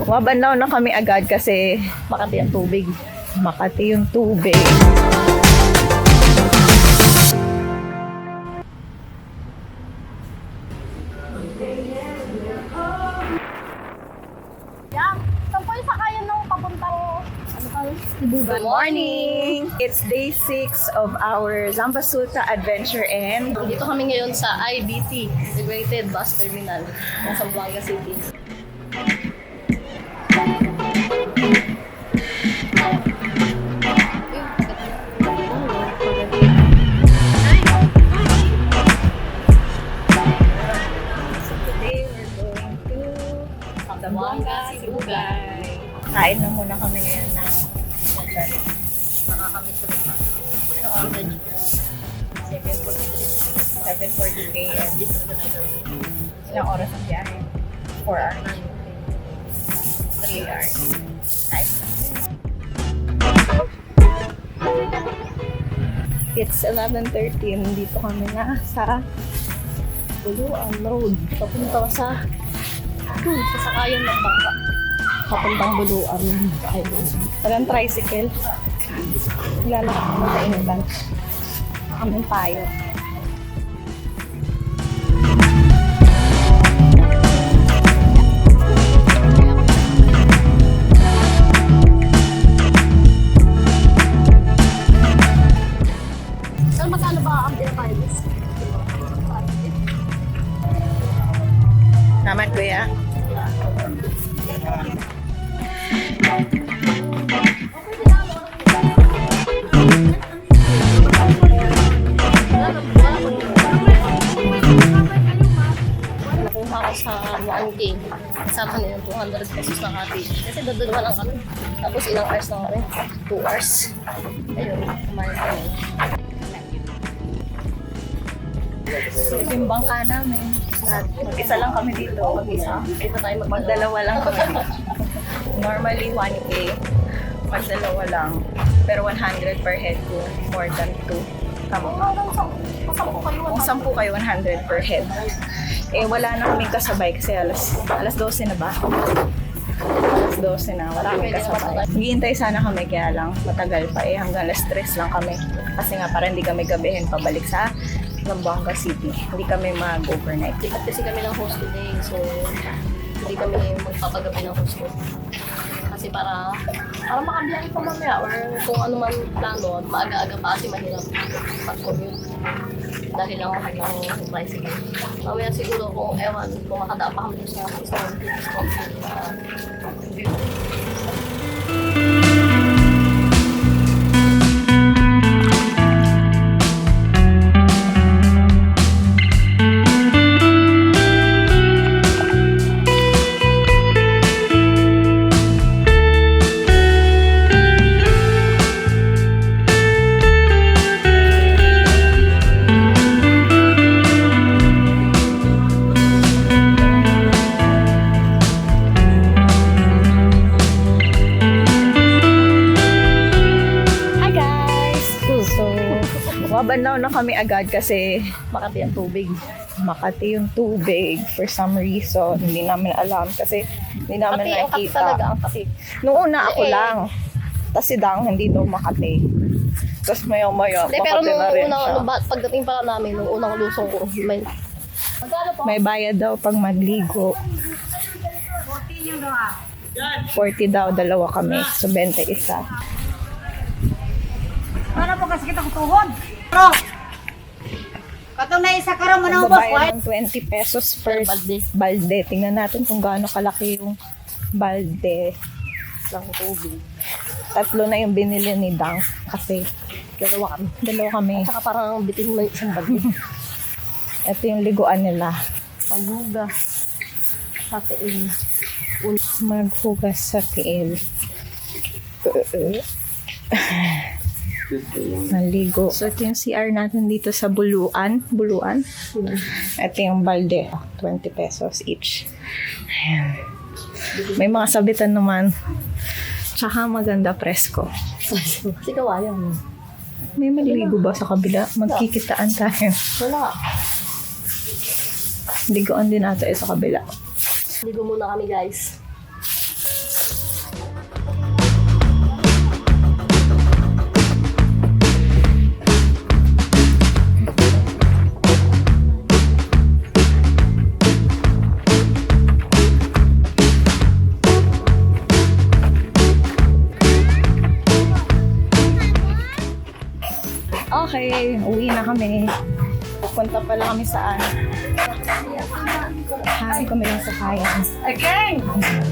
Mabanlaw na kami agad kasi Makati ang tubig. Makati yung tubig. Good morning! It's day 6 of our Zambasuta adventure and Dito kami ngayon sa IBT, Integrated Bus Terminal ng Zamboanga City. today we're going to Zamboanga, Sibugay. kain na muna kami ngayon ng sandali. Nakakami sa mga. Ano ang ganyan? 7:40 p.m. Ilang oras ang biyahe? 4 hours. 3 hours. Time. It's 11:13. Dito kami na sa Buluan Road. Papunta ka sa sasakayan ng bangka. Papuntang Buluan. Walang tricycle. Lalakad kami sa initan. Kaming payo. Saan magkano ba ang pinapayos? Naman, kuya. Nakuha ko sa 1K. Kasama na yung 200 pesos na kati. Kasi dadalawa lang kami. Tapos ilang hours lang kami? 2 hours. Ayun, kumain kami. Yung bangka namin. Mag-isa lang kami dito. Mag-isa. Hindi pa tayo Magdalawa lang kami. Normally 1K. Magdalawa lang. Pero 100 per head ko. More than 2. Tama. Kung 10 kayo, 100 per head. Eh, wala na kaming kasabay kasi alas 12 na ba? Alas 12 na. Wala kaming kasabay. Naghihintay sana kami kaya lang matagal pa eh. Hanggang alas 3 lang kami. Kasi nga para hindi kami gabihin pabalik sa Zamboanga City. Hindi kami mag-overnight. At kasi kami ng host today, so hindi kami magpapagabi ng host today. Kasi para makabiyahe pa mamaya or kung ano man plano, maaga-aga pa kasi mahirap mag-commute. Dahil lang mahal ng tricycle. Mamaya siguro kung ewan, kung makadaan pa kami sa isang discount na view. Mabanlaw na kami agad kasi Makati ang tubig. Makati yung tubig for some reason. Hindi namin alam kasi hindi namin Ang takip nakikita. talaga, ang takip. Noong una ako lang. Tapos si Dang hindi daw Makati. Tapos maya-maya, Hindi, pero Makati nung na rin unang, siya. pagdating pa namin, nung unang lusong ko, may... Magkano po? May bayad daw pag magligo. 40 daw, dalawa kami. So, 21. Ano po kasi kita kutuhod? Bro! Katong na isa karam mo na ubos, Magbabayad ng 20 pesos per balde. Tingnan natin kung gaano kalaki yung balde. Lang tubig. 3 na yung binili ni Dang kasi Dalawa kami. dalawa kami. Saka parang bitin mo yung isang bagay. Ito yung liguan nila. Paghugas. Sa tiin. Maghugas sa tiil. Naligo. So, ito yung CR natin dito sa Buluan. Buluan. Ito yung balde. 20 pesos each. Ayan. May mga sabitan naman. Tsaka maganda presko. Kasi kawayan mo. May maliligo ba sa kabila? Magkikitaan tayo. Wala. Ligoan din ata sa kabila. Ligo muna kami, guys. Okay, uwi na kami. Pupunta pala kami saan? Hari kami lang sa kaya. Again!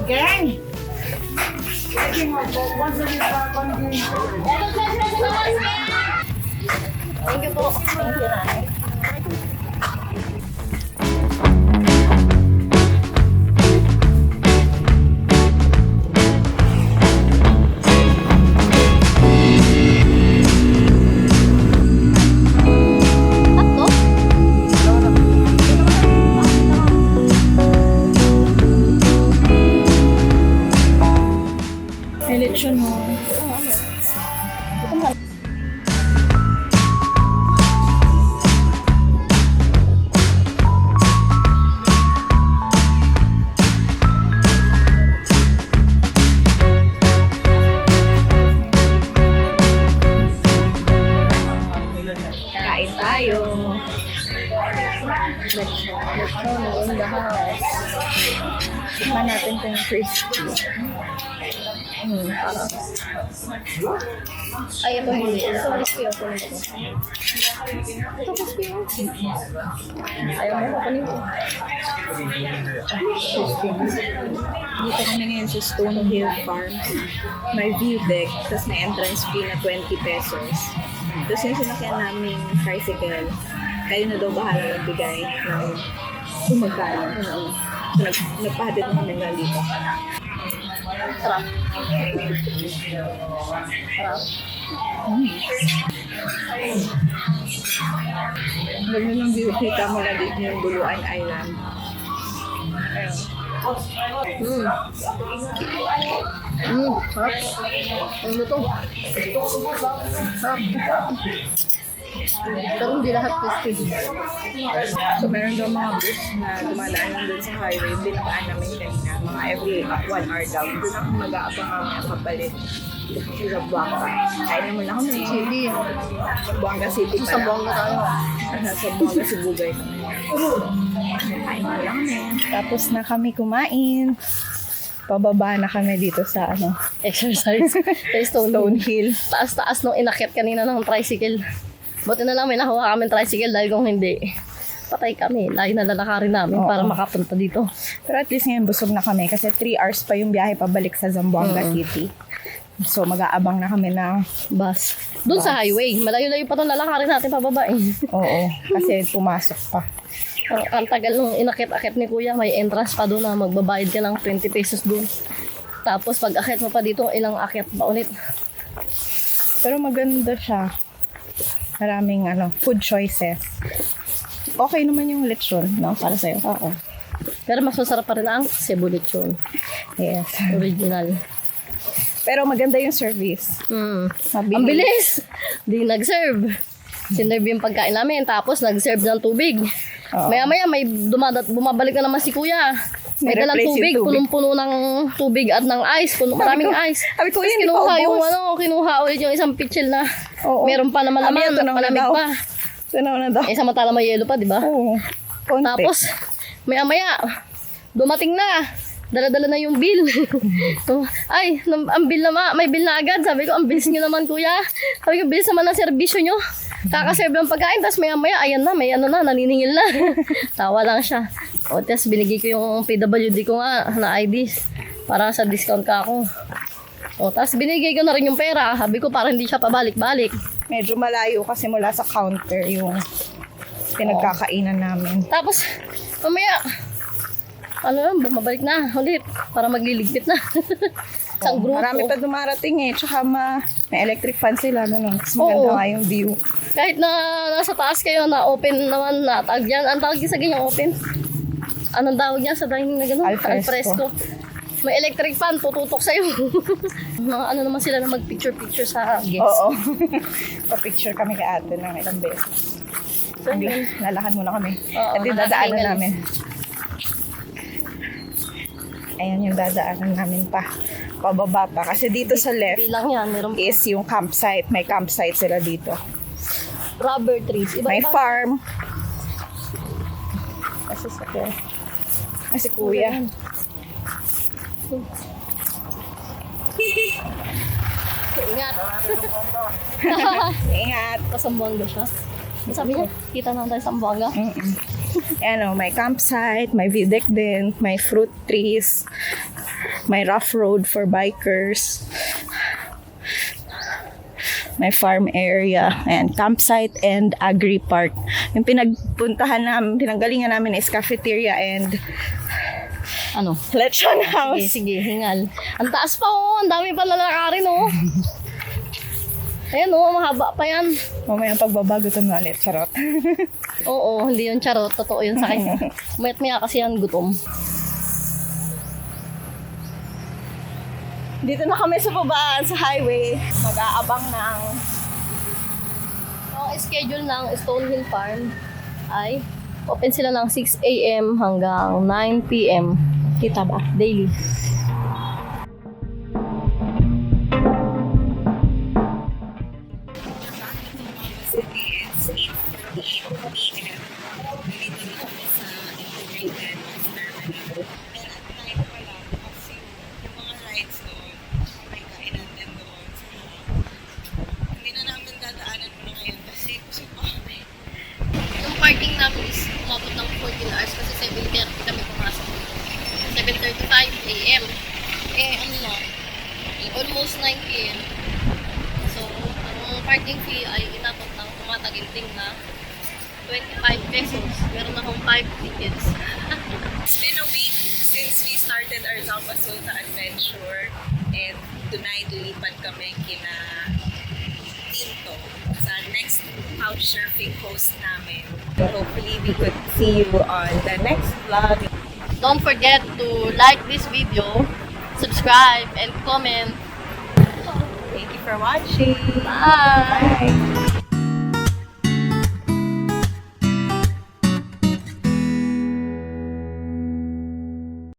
Again! Thank you po. Thank you, Nanay. Tatlo? May lechon mo. Kain tayo. Lechon in the house. Tikman natin itong crispy. Parang. Ay, ito hindi. Ito crispy ako nito. Ito crispy yun. Ayaw mo kukunin ko. Dito kami ngayon sa Stonehill Farms. May view deck, tapos may entrance fee na 20 pesos. Tapos yung sinakyan namin tricycle, kayo na daw bahala magbigay ng kung magkano. So, nagpahatid na kami hanggang dito. Sarap. Sarap. Ganda ng view, kita mo na dito yung Buluan Island. Ayun. Sarap. Ano to? Sarap. Pero hindi lahat crispy. So, meron daw mga bus na dumadaan lang dun sa highway. Binakaan namin kanina. Mga every 1 hour daw. Doon ako mag-aabang mamaya kapalit. Sa Zamboanga. Kain naman na kami. Chili. Zamboanga City pala. Sa buwang na tayo. Sa Zamboanga Sibugay kami. Kain na lang kami. Tapos na kami kumain. Pababa na kami dito sa Exercise. Sa Stonehill. Taas-taas nung inakit kanina ng tricycle. Buti na lang may nakuha kami tricycle dahil kung hindi, patay kami. Lagi na lalakarin namin para makapunta dito. Pero at least ngayon busog na kami kasi 3 hours pa yung biyahe pabalik sa Zamboanga City. So mag-aabang na kami ng Bus. Doon sa highway. Malayo-layo pa doon lalakarin natin pababa eh. oo, kasi pumasok pa. Ang tagal nung inakit-akit ni Kuya, may entrance pa doon na magbabayad ka ng 20 pesos doon. Tapos pag akit mo pa dito, ilang akit pa ulit. Pero maganda siya. Maraming food choices. Okay naman yung lechon, no? Para sa'yo. Oo. Pero mas masarap pa rin ang Cebu lechon. Yes. Original. Pero maganda yung service. Mabilis. Ang bilis! Di nag-serve. Sinerve yung pagkain namin, tapos nag-serve ng tubig. Oo. Maya-maya may bumabalik na naman si Kuya. May May dalang replace yung tubig, tubig. punong-puno ng tubig at ng ice, maraming ice. Sabi ko, Tapos yun, kinuha yung paubos. kinuha ulit yung isang pitchel na Oo. meron pa naman Sabi laman, niya, tunaw na palamig daw. pa. Tunaw na daw. Samantala may yelo pa, di ba? Oo. Konti. Tapos, maya-maya, dumating na. Dala-dala na yung bill. Ay, ang bill na may bill na agad. Sabi ko, ang bilis nyo naman, Kuya. Sabi ko, bilis naman ang serbisyo nyo. Kakaserve ng pagkain, tapos maya-maya, ayan na, may naniningil na. Tawa lang siya. O, tapos binigay ko yung PWD ko nga na ID para sa discount ka ako. O, tapos binigay ko na rin yung pera. Sabi ko, para hindi siya pabalik-balik. Medyo malayo kasi mula sa counter yung pinagkakainan namin. Tapos, mamaya, bumabalik na ulit para magliligpit na. Isang grupo. Marami pa dumarating eh. Tsaka may electric fan sila. Ganun. Mas maganda Oo. nga yung view. Kahit na nasa taas kayo na open naman na tag yan. Ang tawag sa ganyang open? Anong tawag niya sa dining na gano'n? Alfresco. May electric fan, tututok sa'yo. Mga naman sila na mag-picture-picture sa guests. Oo. Pa-picture kami kay ate ng ilang beses. So, Hindi, lalakad muna kami. Oo, At yung dadaanan nakakahingal. namin. Ayan yung dadaanan namin pa. Pababa pa. Kasi dito sa left Bilang yan, meron is yung campsite. May campsite sila dito. rubber trees. May Iba-iba. farm. Kasi sa Kasi kuya. Ingat. Ingat. Kasambanga siya. Ano sabi niya? Kita na tayo sa Zamboanga. Ayan o, may campsite, may view deck din, may fruit trees, may rough road for bikers, may farm area, and campsite and agri park. Yung pinagpuntahan namin, pinanggalingan namin is cafeteria and Ano? lechon Sige, house. sige, hingal. Ang taas pa oh, ang dami pa lalakarin oh. Ayan oh, mahaba pa yan. Mamaya pagbabago ito na ulit, charot. Oo, hindi yun charot. Totoo yun sa akin. Mayat maya kasi yan gutom. Dito na kami sa babaan sa highway. Mag-aabang ng Ang schedule ng Stonehill Farm ay open sila ng 6 a.m. hanggang 9 p.m. Kita ba? Daily. Yung parking namin is umabot ng 14 hours kasi 7:30 kami pumasok. 7:35 a.m. Eh, ano na, almost 9 p.m. So, ang parking fee ay inabot ng tumataginting na 25 pesos. Meron akong 5 tickets. It's been a week since we started our Zambasuta adventure, and tonight lilipat kami kina Tinto sa next couch surfing coast namin. So hopefully we could see you on the next vlog. Don't forget to like this video, subscribe, and comment. Thank you for watching. Bye! Bye.